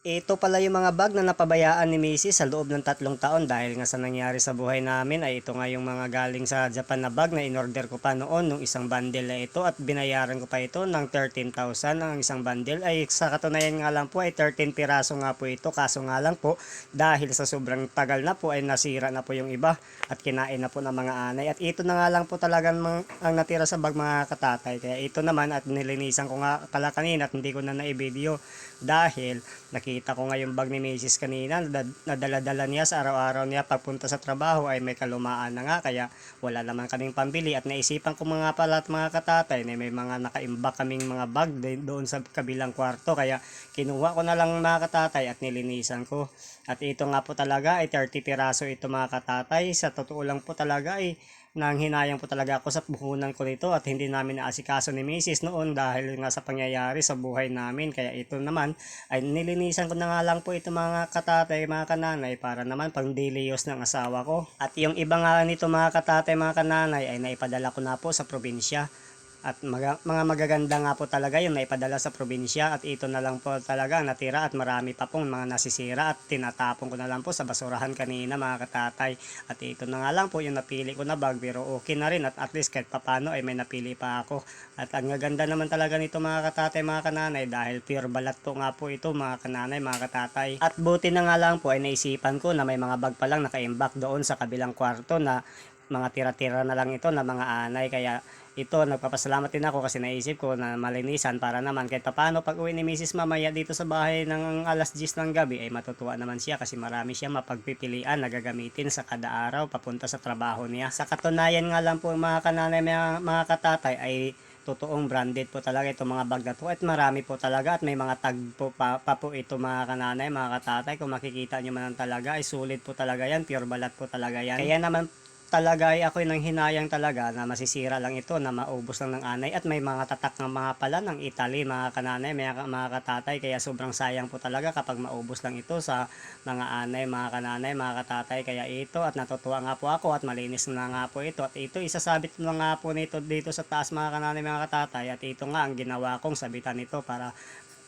Ito pala yung mga bag na napabayaan ni Macy's sa loob ng 3 taon dahil nga sa nangyari sa buhay namin ay ito nga yung mga galing sa Japan na bag na in-order ko pa noon nung isang bundle na ito at binayaran ko pa ito ng 13,000 ang isang bundle ay sa katunayan nga lang po ay 13 piraso nga po ito kaso nga lang po dahil sa sobrang tagal na po ay nasira na po yung iba at kinain na po ng mga anay at ito na nga lang po talagang ang natira sa bag mga katatay kaya ito naman at nilinisan ko nga pala kanina at hindi ko na na-video dahil nakita ko nga yung bag ni Macy's kanina na dala-dala niya sa araw-araw niya pagpunta sa trabaho ay may kalumaan na nga kaya wala naman kaming pambili at naisipan ko mga pala at mga katatay na may mga nakaimbak kaming mga bag doon sa kabilang kwarto kaya kinuha ko na lang mga katatay at nilinisan ko at ito nga po talaga ay 30 piraso ito mga katatay sa totoo lang po talaga ay nang hinayang po talaga ako sa puhunan ko nito at hindi namin naasikaso ni Mrs. noon dahil nga sa pangyayari sa buhay namin kaya ito naman ay nilinisan ko na nga lang po ito mga katatay mga kananay para naman pang daily use ng asawa ko at yung iba nga nito mga katatay mga kananay ay naipadala ko na po sa probinsya. At mga magaganda nga po talaga yung naipadala sa probinsya at ito na lang po talaga natira at marami pa pong mga nasisira at tinatapon ko na lang po sa basurahan kanina mga katatay. At ito na nga lang po yung napili ko na bag pero okay na rin at least kahit papano ay may napili pa ako. At ang gaganda naman talaga nito mga katatay mga kananay dahil pure balat po nga po ito mga kananay mga katatay. At buti na nga lang po ay naisipan ko na may mga bag pa lang naka-imbak doon sa kabilang kwarto na mga tira-tira na lang ito na mga anay kaya ito nagpapasalamat din ako kasi naisip ko na malinisan para naman kahit paano pag uwi ni Mrs. mamaya dito sa bahay ng alas 10 ng gabi ay matutuwa naman siya kasi marami siya mapagpipilian na gagamitin sa kada araw papunta sa trabaho niya. Sa katunayan nga lang po mga kananay mga katatay ay totoong branded po talaga itong mga bag na to at marami po talaga at may mga tag po pa po ito mga kananay mga katatay kung makikita nyo man talaga ay sulit po talaga yan pure balat po talaga yan kaya naman talaga ay ako'y nang hinayang talaga na masisira lang ito na maubos lang ng anay at may mga tatak ng mga pala ng Italy mga kananay mga katatay kaya sobrang sayang po talaga kapag maubos lang ito sa mga anay mga kananay mga katatay kaya ito at natutuwa nga po ako at malinis na nga po ito at ito isasabit na nga po nito dito sa taas mga kananay mga katatay at ito nga ang ginawa kong sabitan nito para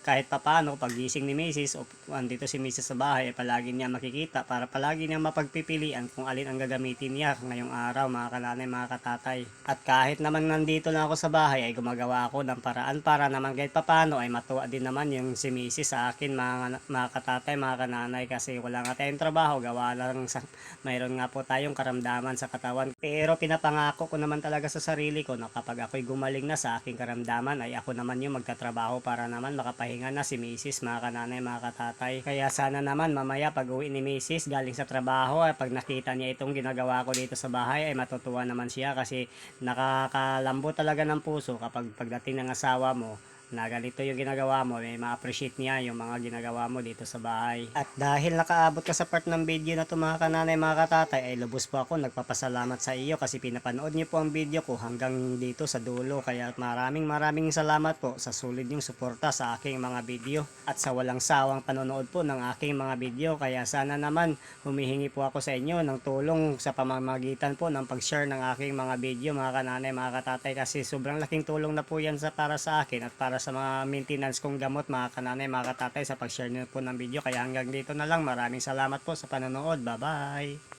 kahit papano pag gising ni Mrs. o andito si Mrs. sa bahay palagi niya makikita para palagi niya mapagpipilian kung alin ang gagamitin niya ngayong araw mga kananay mga katatay at kahit naman nandito na ako sa bahay ay gumagawa ako ng paraan para naman kahit papano ay matuwa din naman yung si Mrs. sa akin mga katatay mga kananay kasi wala nga tayong trabaho gawa lang sa mayroon nga po tayong karamdaman sa katawan pero pinapangako ko naman talaga sa sarili ko na kapag ako'y gumaling na sa aking karamdaman ay ako naman yung magtatrabaho para naman makapahinga na si Mrs. mga kananay mga katatay kaya sana naman mamaya pag uwi ni Mrs. galing sa trabaho ay pag nakita niya itong ginagawa ko dito sa bahay ay matutuwa naman siya kasi nakakalambo talaga ng puso kapag pagdating ng asawa mo na ganito yung ginagawa mo, may ma-appreciate niya yung mga ginagawa mo dito sa bahay. At dahil nakaabot ka sa part ng video na ito mga kananay mga katatay, ay lubos po ako nagpapasalamat sa iyo kasi pinapanood niyo po ang video ko hanggang dito sa dulo. Kaya maraming salamat po sa sulit yung suporta sa aking mga video at sa walang sawang panonood po ng aking mga video. Kaya sana naman humihingi po ako sa inyo ng tulong sa pamamagitan po ng pag-share ng aking mga video mga kananay mga katatay kasi sobrang laking tulong na po yan para sa akin at para sa mga maintenance kong gamot mga kananay mga katatay sa pag-share niyo po ng video kaya hanggang dito na lang maraming salamat po sa panonood bye bye.